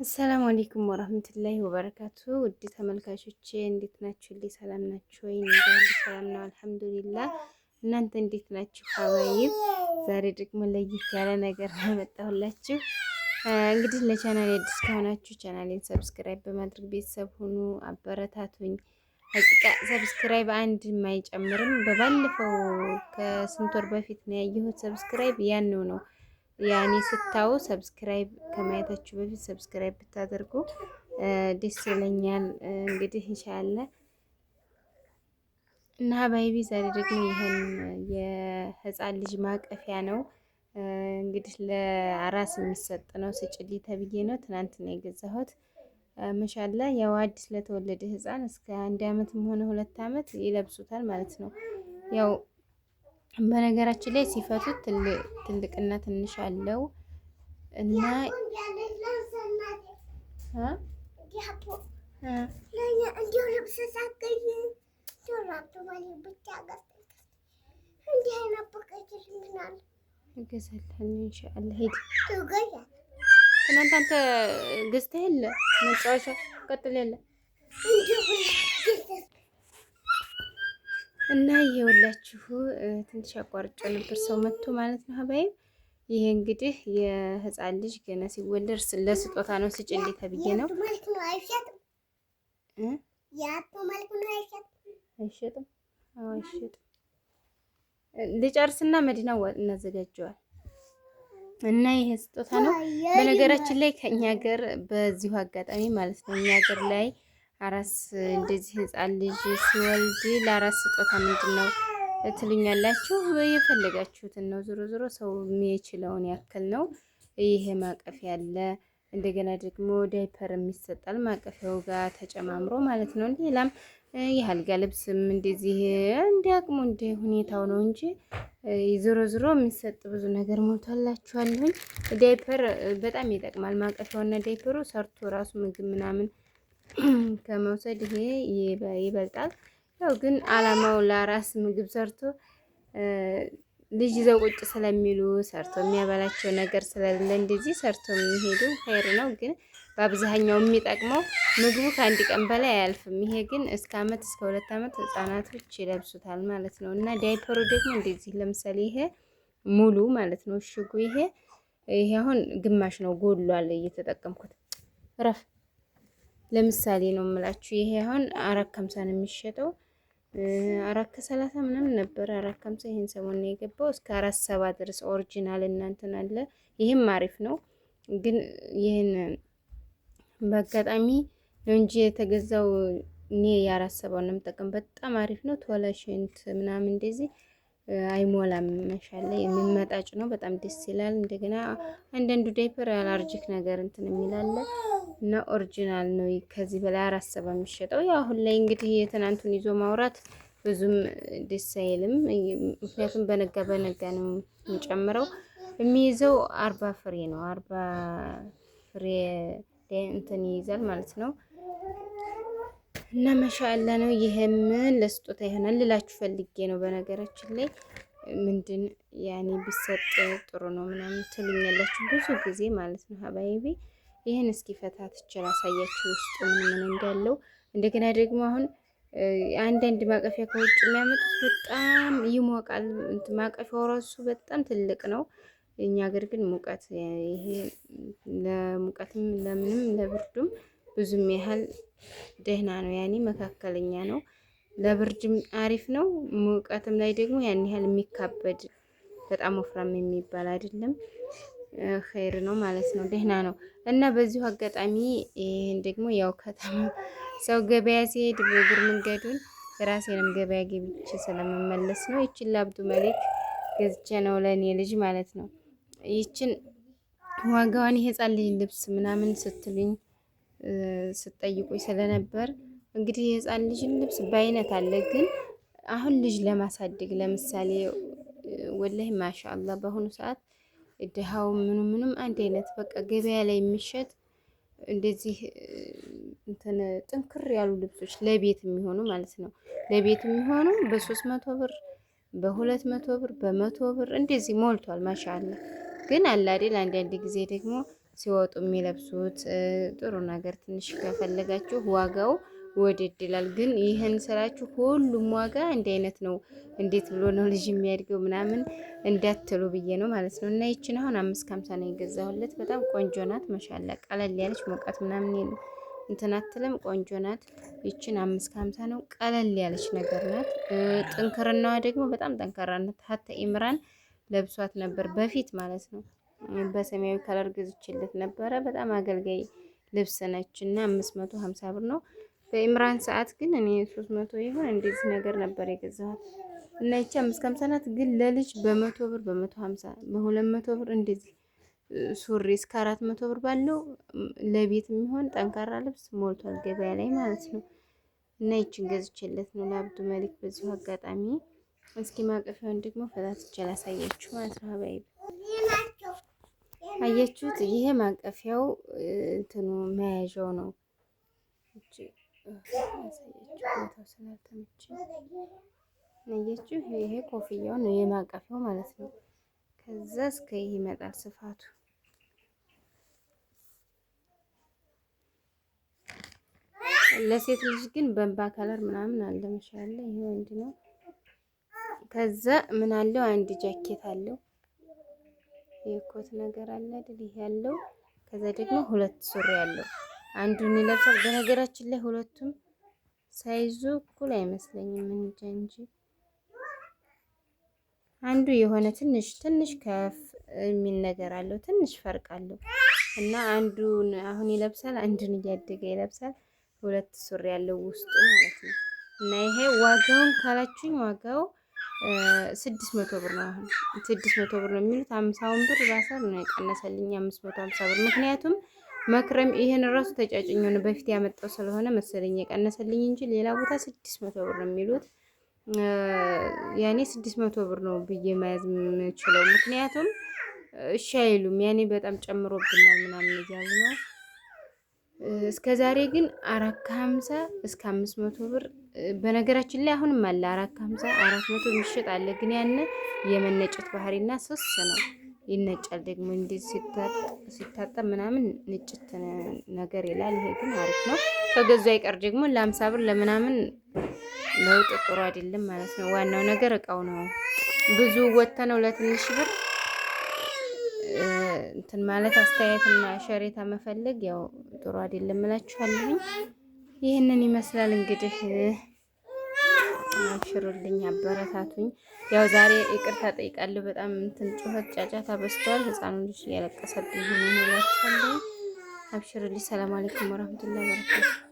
አሰላሙ አለይኩም ወራህመቱላሂ ወበረካቱ። ውድ ተመልካቾቼ እንዴት ናችሁ? ሰላም ናችሁ ወይ? እንደዚህ ሰላም ነው አልሐምዱሊላህ። እናንተ እንዴት ናችሁ? ሀባይብ ዛሬ ደግሞ ለየት ያለ ነገር አመጣሁላችሁ። እንግዲህ ለቻናሌ አዲስ ከሆናችሁ ቻናሌን ሰብስክራይብ በማድረግ ቤተሰብ ሁኑ፣ አበረታቱኝ። ሀቂቃ ሰብስክራይብ አንድ አይጨምርም። በባለፈው ከስንት ወር በፊት ነው ያየሁት ሰብስክራይብ ያንው ነው ያኔ ስታዩ ሰብስክራይብ ከማየታችሁ በፊት ሰብስክራይብ ብታደርጉ ደስ ይለኛል። እንግዲህ ኢንሻአላህ እና ሀባይቢ ዛሬ ደግሞ ይሄን የህፃን ልጅ ማቀፊያ ነው። እንግዲህ ለአራስ የሚሰጥ ነው። ስጭሊ ተብዬ ነው ትናንት ነው የገዛሁት። ማሻአላህ ያው አዲስ ለተወለደ ህፃን እስከ 1 አመትም ሆነ 2 አመት ይለብሱታል ማለት ነው። ያው በነገራችን ላይ ሲፈቱት ትልቅና ትንሽ አለው እና ኢንሻአላህ ሄድ ትናንት አንተ ገዝተህ የለ መጫወቻ ቀጥል የለ እና ይኸውላችሁ ትንሽ አቋርጬ ነበር ሰው መጥቶ ማለት ነው ሀባይ። ይሄ እንግዲህ የህፃን ልጅ ገና ሲወለድ ለስጦታ ነው ስጭልኝ ተብዬ ነው። አይሸጥም? አዎ አይሸጥም። ልጨርስና መዲና እናዘጋጀዋል እና ይሄ ስጦታ ነው። በነገራችን ላይ ከኛ ሀገር በዚሁ አጋጣሚ ማለት ነው እኛ ሀገር ላይ አራስ እንደዚህ ህፃን ልጅ ሲወልድ ለአራስ ስጦታ ምንድን ነው ትሉኛላችሁ? የፈለጋችሁትን ነው። ዞሮ ዞሮ ሰው የሚችለውን ያክል ነው። ይሄ ማቀፊያ ያለ እንደገና ደግሞ ዳይፐር የሚሰጣል ማቀፊያው ጋር ተጨማምሮ ማለት ነው። ሌላም የአልጋ ልብስም እንደዚህ እንዲያቅሙ እንደ ሁኔታው ነው እንጂ ዞሮ ዞሮ የሚሰጥ ብዙ ነገር ሞልቷላችኋለሁኝ። ዳይፐር በጣም ይጠቅማል። ማቀፊያውና ዳይፐሩ ሰርቶ ራሱ ምግብ ምናምን ከመውሰድ ይሄ ይበልጣል። ያው ግን አላማው ለአራስ ምግብ ሰርቶ ልጅ ይዘው ቁጭ ስለሚሉ ሰርቶ የሚያበላቸው ነገር ስለሌለ እንደዚህ ሰርቶ የሚሄዱ ኸይር ነው። ግን በአብዛኛው የሚጠቅመው ምግቡ ከ1 ቀን በላይ አያልፍም። ይሄ ግን እስከ አመት እስከ 2 አመት ህጻናቶች ይለብሱታል ማለት ነው። እና ዳይፐሩ ደግሞ እንደዚህ ለምሳሌ ይሄ ሙሉ ማለት ነው እሽጉ ይሄ አሁን ግማሽ ነው ጎሏል እየተጠቀምኩት ረፍ ለምሳሌ ነው የምላችሁ። ይሄ አሁን 450 ነው የሚሸጠው። 430 ምናምን ነበር 450። ይሄን ሰሞን ነው የገባው እስከ 47 ድረስ ኦሪጂናል እናንተን አለ። ይሄም አሪፍ ነው። ግን ይሄን በአጋጣሚ ነው እንጂ የተገዛው እኔ የ47 ነው የምጠቀም። በጣም አሪፍ ነው። ቶለሽንት ምናምን እንደዚህ አይሞላም። ማሻአላ የሚመጣጭ ነው። በጣም ደስ ይላል። እንደገና አንዳንዱ ዳይፐር አላርጂክ ነገር እንትን የሚላለ እና ኦሪጂናል ነው። ከዚህ በላይ 470 የሚሸጠው ያው አሁን ላይ እንግዲህ የትናንቱን ይዞ ማውራት ብዙም ደስ አይልም። ምክንያቱም በነጋ ነው የሚጨምረው። የሚይዘው 40 ፍሬ ነው። 40 ፍሬ እንትን ይይዛል ማለት ነው። እና ማሻአላ ነው። ይሄም ለስጦታ ይሆናል ልላችሁ ፈልጌ ነው። በነገራችን ላይ ምንድን ያኔ ቢሰጥ ጥሩ ነው ምናምን ትሉኛላችሁ ብዙ ጊዜ ማለት ነው ሀባይቢ። ይሄን እስኪ ፈታትቼ ላሳያችሁ ውስጡ ምን እንዳለው። እንደገና ደግሞ አሁን አንዳንድ ማቀፊያ ከውጭ የሚያመጡት በጣም ይሞቃል። ማቀፊያው ራሱ በጣም ትልቅ ነው። እኛ ሀገር ግን ሙቀት ይሄ ለሙቀትም ለምንም ለብርዱም ብዙም ያህል ደህና ነው። ያኔ መካከለኛ ነው። ለብርድም አሪፍ ነው። ሙቀትም ላይ ደግሞ ያን ያህል የሚካበድ በጣም ወፍራም የሚባል አይደለም። ኸይር ነው ማለት ነው። ደህና ነው። እና በዚሁ አጋጣሚ ይሄን ደግሞ ያው ከተማ ሰው ገበያ ሲሄድ በእግር መንገዱን ራሴንም ገበያ ገብቼ ስለምመለስ ነው። ይችን ለአብዱ መሌክ ገዝቼ ነው ለኔ ልጅ ማለት ነው። ይችን ዋጋዋን የህፃን ልጅ ልብስ ምናምን ስትሉኝ ስጠይቁኝ ስለነበር እንግዲህ የህፃን ልጅ ልብስ በአይነት አለ። ግን አሁን ልጅ ለማሳደግ ለምሳሌ ወላሂ ማሻአላህ በአሁኑ ሰዓት ድሃው ምኑም አንድ አይነት በቃ ገበያ ላይ የሚሸጥ እንደዚህ እንትን ጥንክር ያሉ ልብሶች ለቤት የሚሆኑ ማለት ነው። ለቤት የሚሆኑ በ300 ብር፣ በ200 ብር፣ በ100 ብር እንደዚህ ሞልቷል። ማሻአላ ግን አለ አይደል አንዳንድ ጊዜ ደግሞ ሲወጡ የሚለብሱት ጥሩ ነገር ትንሽ ከፈለጋችሁ ዋጋው ወደድ ይላል። ግን ይህን ስላችሁ ሁሉም ዋጋ እንደ አይነት ነው፣ እንዴት ብሎ ነው ልጅ የሚያድገው ምናምን እንዳትሉ ብዬ ነው ማለት ነው። እና ይችን አሁን 550 ነው የገዛሁለት። በጣም ቆንጆ ናት። መሻላ ቀለል ያለች ሙቀት ምናምን እንትን አትልም። ቆንጆ ናት። ይችን 550 ነው። ቀለል ያለች ነገር ናት። ጥንክርናዋ ደግሞ በጣም ጠንካራ ናት። ሀታ ኢምራን ለብሷት ነበር በፊት ማለት ነው። በሰማያዊ ከለር ገዝቼለት ነበረ። በጣም አገልጋይ ልብስ ነች እና 550 ብር ነው። በኢምራን ሰዓት ግን እኔ 300 ይሆን እንደዚህ ነገር ነበር የገዛሁት። እና ይቺ 550 ናት። ግን ለልጅ በ100 ብር በ150 በ200 ብር እንደዚህ ሱሪ እስከ 400 ብር ባለው ለቤት የሚሆን ጠንካራ ልብስ ሞልቷል ገበያ ላይ ማለት ነው። እና ይችን ገዝቼለት ነው ለአብዱ መሊክ። በዚሁ አጋጣሚ እስኪ ማቀፊያውን ደግሞ ፈታትቼ ላሳያችሁ ማለት ነው። ሀባይ አያችሁት? ይሄ ማቀፊያው እንትኑ መያዣው ነው። ቦታው ስላልተመቸኝ አያችሁ? ይሄ ኮፍያው ነው የማቀፊያው ማለት ነው። ከዛ እስከ ይሄ ይመጣል ስፋቱ። ለሴት ልጅ ግን በእንባ ከለር ምናምን አለ መሻለ። ይሄ ወንድ ነው። ከዛ ምን አለው? አንድ ጃኬት አለው። የኮት ነገር አለ አይደል? ይሄ ያለው። ከዛ ደግሞ ሁለት ሱሪ አለው። አንዱን ይለብሳል። በነገራችን ላይ ሁለቱም ሳይዙ እኩል አይመስለኝም እንጂ አንዱ የሆነ ትንሽ ከፍ የሚል ነገር አለው። ትንሽ ፈርቅ አለው እና አንዱን አሁን ይለብሳል፣ አንዱን እያደገ ይለብሳል። ሁለት ሱሪ ያለው ውስጡ ማለት ነው። እና ይሄ ዋጋውን ካላችሁኝ ዋጋው 600 ብር ነው። አሁን 600 ብር ነው የሚሉት። 50 ብር ራሳል ነው የቀነሰልኝ 550 ብር። ምክንያቱም መክረም ይሄን ራሱ ተጫጭኝ ነው በፊት ያመጣው ስለሆነ መሰለኝ የቀነሰልኝ እንጂ ሌላ ቦታ 600 ብር ነው የሚሉት። ያኔ 600 ብር ነው ብዬ መያዝ የምችለው። ምክንያቱም እሺ አይሉም፣ ያኔ በጣም ጨምሮብናል ምናምን እያሉ ነው። እስከ ዛሬ ግን 450 እስከ 500 ብር በነገራችን ላይ አሁንም አለ 450 400 የሚሸጥ አለ። ግን ያነ የመነጨት ባህሪና ስስ ነው፣ ይነጫል ደግሞ እንደዚህ ሲታጠብ ምናምን ንጭት ነገር ይላል። ይሄ ግን አሪፍ ነው። ከገዙ አይቀር ደግሞ ለ50 ብር ለምናምን ለውጥ ጥሩ አይደለም ማለት ነው። ዋናው ነገር እቃው ነው። ብዙ ወተነው ለትንሽ ብር እንትን ማለት አስተያየትና ሸሬታ መፈለግ ያው ጥሩ አይደለም እላችኋለሁ። ይህንን ይመስላል እንግዲህ። አብሽሩልኝ፣ አበረታቱኝ። ያው ዛሬ ይቅርታ ጠይቃለሁ። በጣም እንትን ጩኸት ጫጫታ በዝቷል። ህፃኑ ልጅ እያለቀሰብኝ ሆኖ ነው እላችኋለሁ። አብሽሩልኝ። ሰላም አለይኩም ወራህመቱላሂ ወበረካቱ።